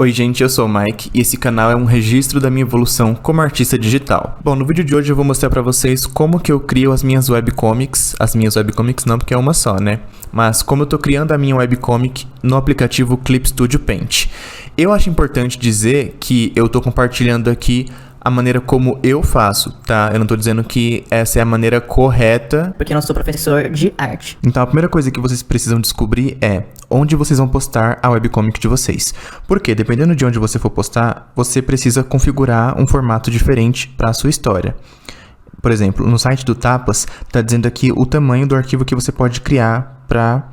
Oi gente, eu sou o Mike e esse canal é um registro da minha evolução como artista digital. Bom, no vídeo de hoje eu vou mostrar pra vocês como que eu crio as minhas webcomics não, porque é uma só, né? Mas como eu tô criando a minha webcomic no aplicativo Clip Studio Paint. Eu acho importante dizer que eu tô compartilhando aqui a maneira como eu faço, tá? Eu não tô dizendo que essa é a maneira correta, porque eu não sou professor de arte. Então a primeira coisa que vocês precisam descobrir é onde vocês vão postar a webcomic de vocês. Porque dependendo de onde você for postar, você precisa configurar um formato diferente para a sua história. Por exemplo, no site do Tapas, tá dizendo aqui o tamanho do arquivo que você pode criar para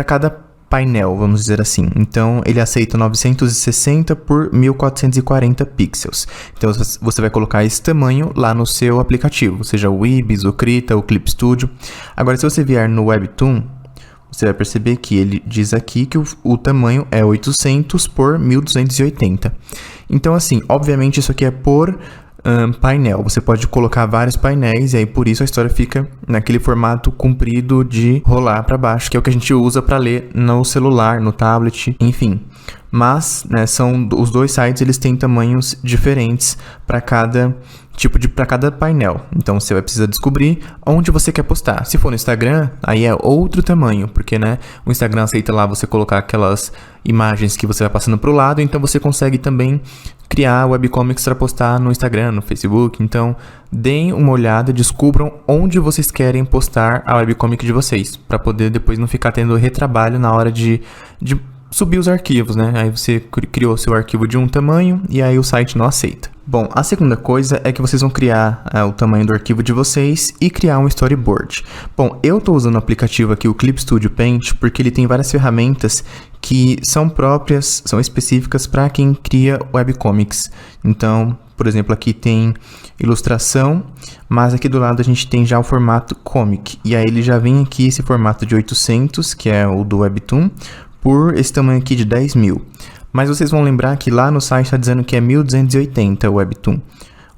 cada painel, vamos dizer assim. Então, ele aceita 960 por 1440 pixels. Então, você vai colocar esse tamanho lá no seu aplicativo, seja o Ibis, o Krita, o Clip Studio. Agora, se você vier no Webtoon, você vai perceber que ele diz aqui que o tamanho é 800 por 1280. Então, assim, obviamente isso aqui é por painel. Você pode colocar vários painéis e aí por isso a história fica naquele formato comprido de rolar para baixo, que é o que a gente usa para ler no celular, no tablet, enfim. Mas, né, os dois sites, eles têm tamanhos diferentes para cada para cada painel. Então você vai precisar descobrir onde você quer postar. Se for no Instagram, aí é outro tamanho, porque, né, o Instagram aceita lá você colocar aquelas imagens que você vai passando para o lado, então você consegue também criar webcomics para postar no Instagram, no Facebook. Então, deem uma olhada, descubram onde vocês querem postar a webcomic de vocês, para poder depois não ficar tendo retrabalho na hora de subir os arquivos, né? Aí você criou seu arquivo de um tamanho e aí o site não aceita. Bom, a segunda coisa é que vocês vão criar o tamanho do arquivo de vocês e criar um storyboard. Bom, eu estou usando o aplicativo aqui, o Clip Studio Paint, porque ele tem várias ferramentas que são próprias, são específicas para quem cria webcomics. Então, por exemplo, aqui tem ilustração, mas aqui do lado a gente tem já o formato comic. E aí ele já vem aqui esse formato de 800, que é o do Webtoon, por esse tamanho aqui de 10.000. Mas vocês vão lembrar que lá no site está dizendo que é 1280 o Webtoon,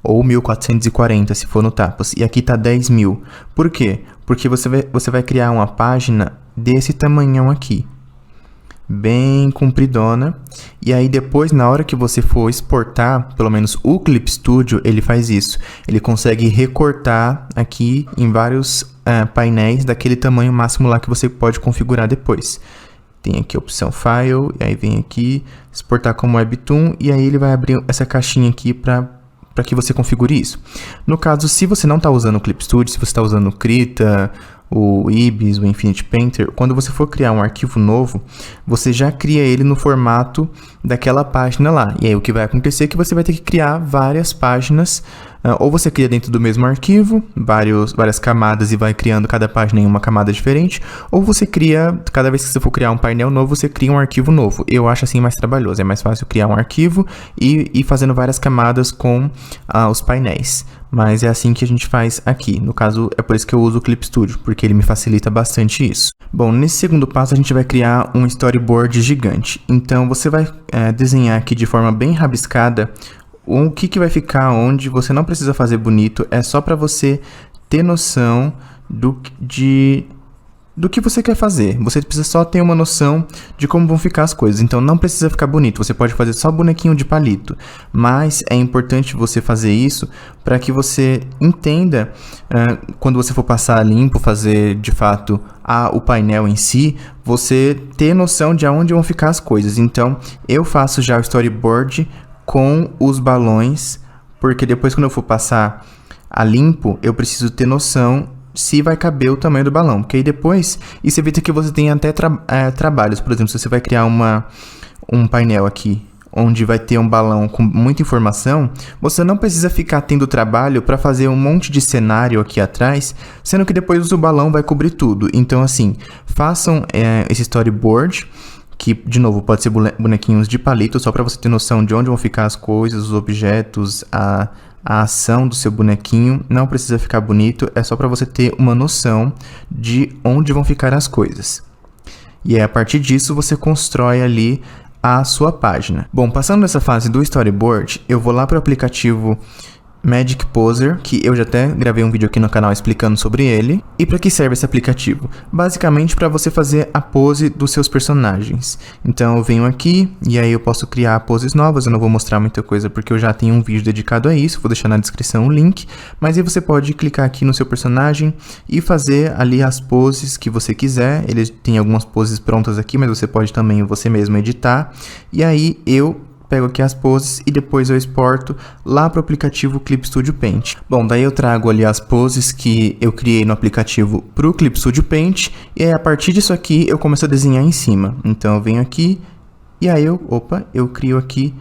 ou 1440 se for no Tapas, e aqui está 10.000. Por quê? Porque você vai criar uma página desse tamanhão aqui, bem compridona, e aí depois, na hora que você for exportar, pelo menos o Clip Studio, ele faz isso. Ele consegue recortar aqui em vários painéis daquele tamanho máximo lá que você pode configurar depois. Tem aqui a opção File, e aí vem aqui, exportar como Webtoon, e aí ele vai abrir essa caixinha aqui para que você configure isso. No caso, se você não está usando o Clip Studio, se você está usando o Krita, o Ibis, o Infinity Painter, quando você for criar um arquivo novo, você já cria ele no formato daquela página lá. E aí o que vai acontecer é que você vai ter que criar várias páginas, ou você cria dentro do mesmo arquivo, várias camadas e vai criando cada página em uma camada diferente, ou você cria, cada vez que você for criar um painel novo, você cria um arquivo novo. Eu acho assim mais trabalhoso, é mais fácil criar um arquivo e ir fazendo várias camadas com os painéis. Mas é assim que a gente faz aqui. No caso, é por isso que eu uso o Clip Studio, porque ele me facilita bastante isso. Bom, nesse segundo passo a gente vai criar um storyboard gigante. Então você vai desenhar aqui de forma bem rabiscada o que vai ficar onde. Você não precisa fazer bonito, é só para você ter noção do que você quer fazer. Você precisa só ter uma noção de como vão ficar as coisas. Então não precisa ficar bonito, você pode fazer só bonequinho de palito. Mas é importante você fazer isso para que você entenda, quando você for passar a limpo, fazer de fato o painel em si, você ter noção de aonde vão ficar as coisas. Então eu faço já o storyboard com os balões, porque depois quando eu for passar a limpo, eu preciso ter noção se vai caber o tamanho do balão, porque aí depois isso evita que você tenha até trabalhos. Por exemplo, se você vai criar um painel aqui onde vai ter um balão com muita informação, você não precisa ficar tendo trabalho para fazer um monte de cenário aqui atrás, sendo que depois o balão vai cobrir tudo. Então assim, façam esse storyboard, que de novo pode ser bonequinhos de palito, só para você ter noção de onde vão ficar as coisas, os objetos, a ação do seu bonequinho. Não precisa ficar bonito, é só para você ter uma noção de onde vão ficar as coisas. E a partir disso você constrói ali a sua página. Bom, passando nessa fase do storyboard, eu vou lá para o aplicativo Magic Poser, que eu já até gravei um vídeo aqui no canal explicando sobre ele. E para que serve esse aplicativo? Basicamente para você fazer a pose dos seus personagens. Então eu venho aqui e aí eu posso criar poses novas. Eu não vou mostrar muita coisa porque eu já tenho um vídeo dedicado a isso, vou deixar na descrição o link. Mas aí você pode clicar aqui no seu personagem e fazer ali as poses que você quiser. Ele tem algumas poses prontas aqui, mas você pode também você mesmo editar. E aí eu pego aqui as poses e depois eu exporto lá para o aplicativo Clip Studio Paint. Bom, daí eu trago ali as poses que eu criei no aplicativo para o Clip Studio Paint e aí, a partir disso aqui eu começo a desenhar em cima. Então eu venho aqui e aí eu crio aqui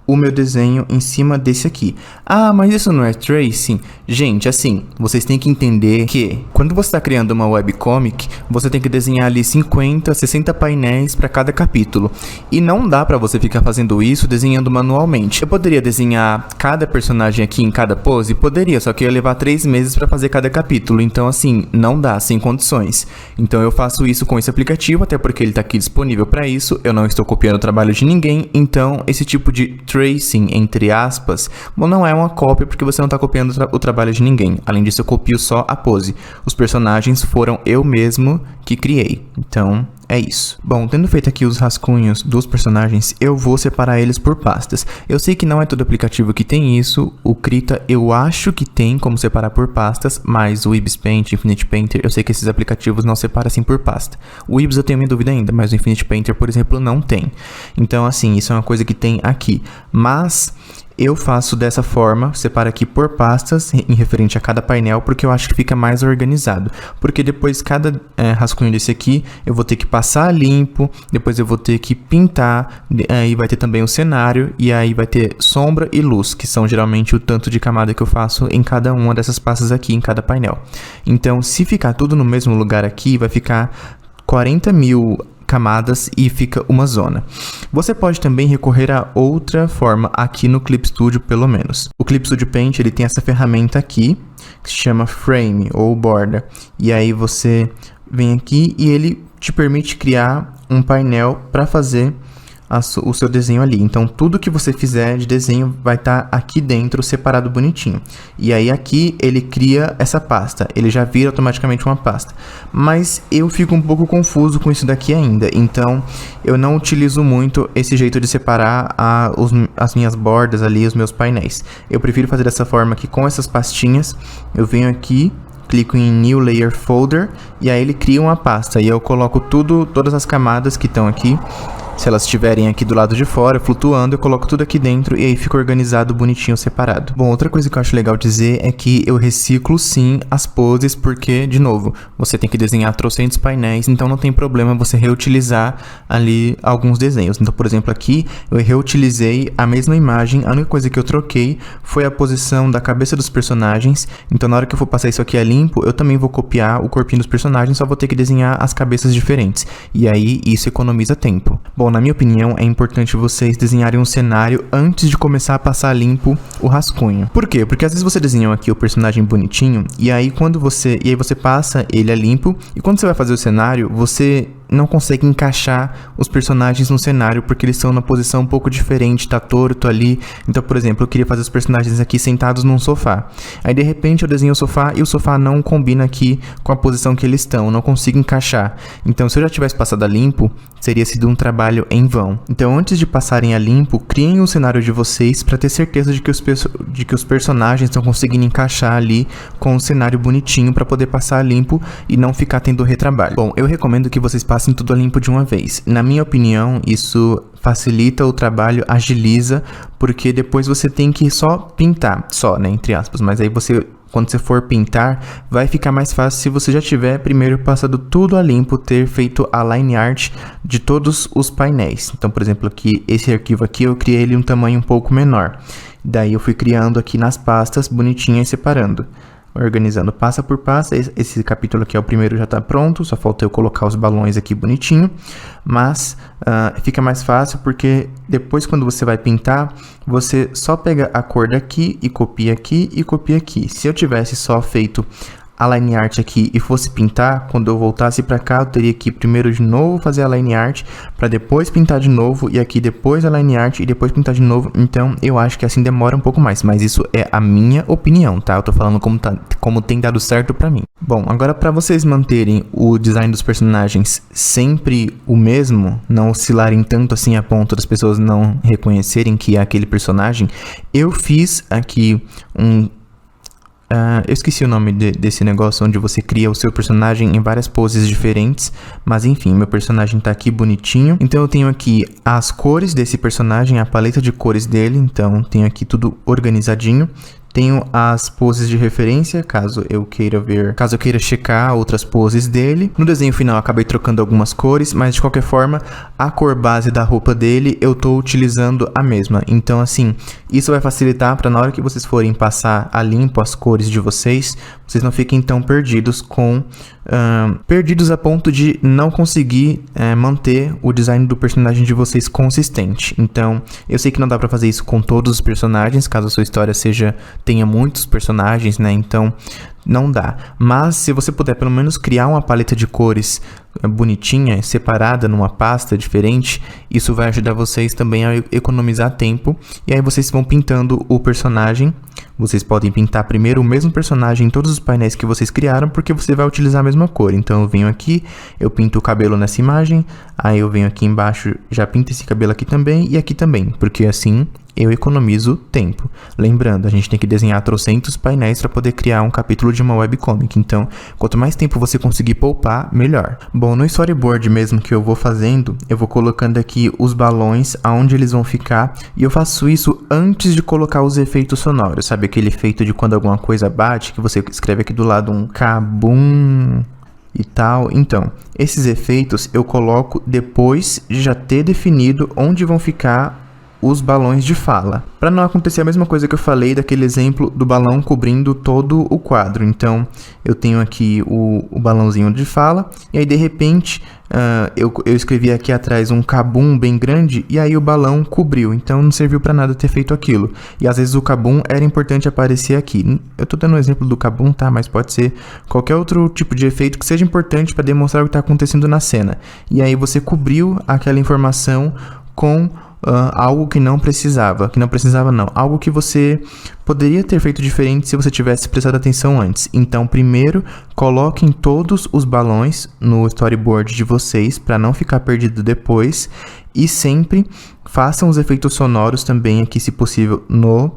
o meu desenho em cima desse aqui. Ah, mas isso não é tracing? Gente, assim, vocês têm que entender que quando você está criando uma webcomic, você tem que desenhar ali 50, 60 painéis para cada capítulo. E não dá para você ficar fazendo isso desenhando manualmente. Eu poderia desenhar cada personagem aqui em cada pose? Poderia, só que eu ia levar 3 meses para fazer cada capítulo. Então, assim, não dá, sem condições. Então, eu faço isso com esse aplicativo, até porque ele está aqui disponível para isso. Eu não estou copiando o trabalho de ninguém. Então, esse tipo de tracing, entre aspas, não é uma cópia porque você não está copiando o trabalho de ninguém. Além disso, eu copio só a pose. Os personagens foram eu mesmo que criei. Então, é isso. Bom, tendo feito aqui os rascunhos dos personagens, eu vou separar eles por pastas. Eu sei que não é todo aplicativo que tem isso. O Krita eu acho que tem como separar por pastas, mas o Ibis Paint, Infinity Painter, eu sei que esses aplicativos não separam assim por pasta. O Ibis eu tenho minha dúvida ainda, mas o Infinity Painter, por exemplo, não tem. Então, assim, isso é uma coisa que tem aqui. Mas eu faço dessa forma, separo aqui por pastas em referente a cada painel, porque eu acho que fica mais organizado. Porque depois cada rascunho desse aqui, eu vou ter que passar limpo, depois eu vou ter que pintar, aí vai ter também o cenário, e aí vai ter sombra e luz, que são geralmente o tanto de camada que eu faço em cada uma dessas pastas aqui, em cada painel. Então, se ficar tudo no mesmo lugar aqui, vai ficar 40 mil camadas e fica uma zona. Você pode também recorrer a outra forma aqui no Clip Studio, pelo menos. O Clip Studio Paint, ele tem essa ferramenta aqui, que se chama Frame ou borda. E aí você vem aqui e ele te permite criar um painel para fazer o seu desenho ali. Então, tudo que você fizer de desenho vai estar aqui dentro, separado bonitinho. E aí, aqui, ele cria essa pasta. Ele já vira automaticamente uma pasta. Mas eu fico um pouco confuso com isso daqui ainda. Então, eu não utilizo muito esse jeito de separar as minhas bordas ali, os meus painéis. Eu prefiro fazer dessa forma aqui, com essas pastinhas. Eu venho aqui, clico em New Layer Folder, e aí ele cria uma pasta. E eu coloco todas as camadas que estão aqui. Se elas estiverem aqui do lado de fora, flutuando, eu coloco tudo aqui dentro e aí fica organizado, bonitinho, separado. Bom, outra coisa que eu acho legal dizer é que eu reciclo sim as poses, porque, de novo, você tem que desenhar trocentos painéis, então não tem problema você reutilizar ali alguns desenhos. Então, por exemplo, aqui eu reutilizei a mesma imagem, a única coisa que eu troquei foi a posição da cabeça dos personagens. Então, na hora que eu for passar isso aqui a limpo, eu também vou copiar o corpinho dos personagens, só vou ter que desenhar as cabeças diferentes. E aí, isso economiza tempo. Bom, na minha opinião, é importante vocês desenharem um cenário antes de começar a passar limpo o rascunho. Por quê? Porque às vezes você desenhou aqui o personagem bonitinho, e aí você passa ele a limpo, e quando você vai fazer o cenário, você não consegue encaixar os personagens no cenário, porque eles estão numa posição um pouco diferente, tá torto ali. Então, por exemplo, eu queria fazer os personagens aqui sentados num sofá. Aí, de repente, eu desenho o sofá e o sofá não combina aqui com a posição que eles estão, não consigo encaixar. Então, se eu já tivesse passado a limpo, teria sido um trabalho em vão. Então, antes de passarem a limpo, criem um cenário de vocês para ter certeza de que os personagens estão conseguindo encaixar ali com um cenário bonitinho para poder passar a limpo e não ficar tendo retrabalho. Bom, eu recomendo que vocês passem tudo a limpo de uma vez. Na minha opinião, isso facilita o trabalho, agiliza, porque depois você tem que só pintar, né, entre aspas, mas aí quando você for pintar, vai ficar mais fácil se você já tiver primeiro passado tudo a limpo, ter feito a line art de todos os painéis. Então, por exemplo, aqui, esse arquivo aqui, eu criei ele um tamanho um pouco menor. Daí eu fui criando aqui nas pastas, bonitinho e separando. Organizando pasta por pasta. Esse capítulo aqui é o primeiro, já está pronto, só falta eu colocar os balões aqui bonitinho, mas fica mais fácil porque depois quando você vai pintar, você só pega a cor daqui e copia aqui e copia aqui. Se eu tivesse só feito a line art aqui e fosse pintar, quando eu voltasse para cá, eu teria que primeiro de novo fazer a line art, para depois pintar de novo, e aqui depois a line art e depois pintar de novo. Então, eu acho que assim demora um pouco mais, mas isso é a minha opinião, tá? Eu tô falando como tem dado certo para mim. Bom, agora para vocês manterem o design dos personagens sempre o mesmo, não oscilarem tanto assim a ponto das pessoas não reconhecerem que é aquele personagem, eu fiz aqui eu esqueci o nome desse negócio onde você cria o seu personagem em várias poses diferentes, mas enfim, meu personagem tá aqui bonitinho. Então eu tenho aqui as cores desse personagem, a paleta de cores dele, então tenho aqui tudo organizadinho. Tenho as poses de referência, caso eu queira checar outras poses dele. No desenho final eu acabei trocando algumas cores, mas de qualquer forma, a cor base da roupa dele eu tô utilizando a mesma. Então assim, isso vai facilitar para na hora que vocês forem passar a limpo as cores de vocês não fiquem tão perdidos perdidos a ponto de não conseguir manter o design do personagem de vocês consistente. Então, eu sei que não dá pra fazer isso com todos os personagens, caso a sua história tenha muitos personagens, né? Então, não dá. Mas, se você puder pelo menos criar uma paleta de cores bonitinha, separada numa pasta diferente, isso vai ajudar vocês também a economizar tempo. E aí vocês vão pintando o personagem. Vocês podem pintar primeiro o mesmo personagem em todos os painéis que vocês criaram, porque você vai utilizar a mesma cor. Então eu venho aqui, eu pinto o cabelo nessa imagem, aí eu venho aqui embaixo, já pinto esse cabelo aqui também e aqui também, porque assim eu economizo tempo. Lembrando, a gente tem que desenhar trocentos painéis para poder criar um capítulo de uma webcomic. Então, quanto mais tempo você conseguir poupar, melhor. Bom, no storyboard mesmo que eu vou fazendo, eu vou colocando aqui os balões, aonde eles vão ficar. E eu faço isso antes de colocar os efeitos sonoros. Sabe aquele efeito de quando alguma coisa bate, que você escreve aqui do lado um kabum e tal? Então, esses efeitos eu coloco depois de já ter definido onde vão ficar os balões de fala, para não acontecer a mesma coisa que eu falei daquele exemplo do balão cobrindo todo o quadro. Então eu tenho aqui o balãozinho de fala, e aí de repente eu escrevi aqui atrás um kabum bem grande, e aí o balão cobriu, então não serviu para nada ter feito aquilo. E às vezes o kabum era importante aparecer aqui. Eu tô dando um exemplo do kabum, tá? Mas pode ser qualquer outro tipo de efeito que seja importante para demonstrar o que está acontecendo na cena. E aí você cobriu aquela informação com algo que não precisava, algo que você poderia ter feito diferente se você tivesse prestado atenção antes. Então, primeiro, coloquem todos os balões no storyboard de vocês para não ficar perdido depois, e sempre façam os efeitos sonoros também aqui, se possível, no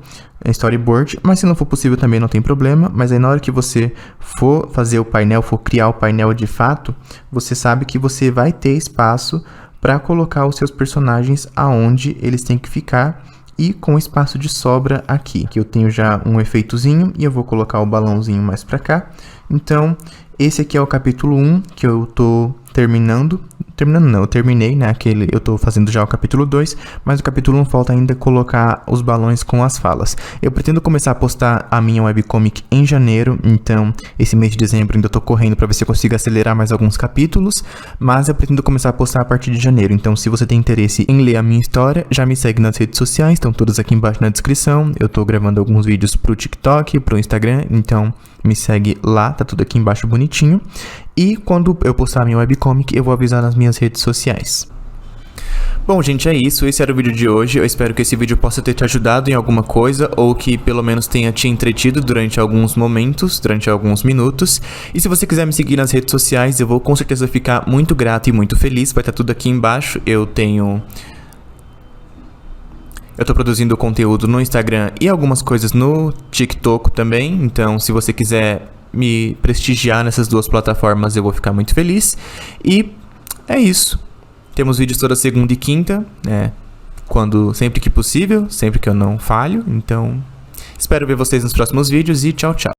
storyboard, mas se não for possível também não tem problema. Mas aí na hora que você for fazer o painel, for criar o painel de fato, você sabe que você vai ter espaço para colocar os seus personagens aonde eles têm que ficar, e com espaço de sobra aqui. Aqui eu tenho já um efeitozinho e eu vou colocar o balãozinho mais para cá. Então, esse aqui é o capítulo 1 que eu tô eu terminei, né? Eu tô fazendo já o capítulo 2, mas o capítulo 1 falta ainda colocar os balões com as falas. Eu pretendo começar a postar a minha webcomic em janeiro, então esse mês de dezembro ainda tô correndo para ver se eu consigo acelerar mais alguns capítulos, mas eu pretendo começar a postar a partir de janeiro. Então, se você tem interesse em ler a minha história, já me segue nas redes sociais, estão todas aqui embaixo na descrição. Eu tô gravando alguns vídeos pro TikTok, pro Instagram, então me segue lá, tá tudo aqui embaixo bonitinho. E quando eu postar a minha webcomic, eu vou avisar nas minhas redes sociais. Bom, gente, é isso. Esse era o vídeo de hoje. Eu espero que esse vídeo possa ter te ajudado em alguma coisa, ou que pelo menos tenha te entretido durante alguns momentos, durante alguns minutos. E se você quiser me seguir nas redes sociais, eu vou com certeza ficar muito grato e muito feliz. Vai estar tudo aqui embaixo. Eu tô produzindo conteúdo no Instagram e algumas coisas no TikTok também. Então, se você quiser me prestigiar nessas duas plataformas, eu vou ficar muito feliz. E é isso. Temos vídeos toda segunda e quinta, sempre que possível, sempre que eu não falho. Então, espero ver vocês nos próximos vídeos e tchau, tchau.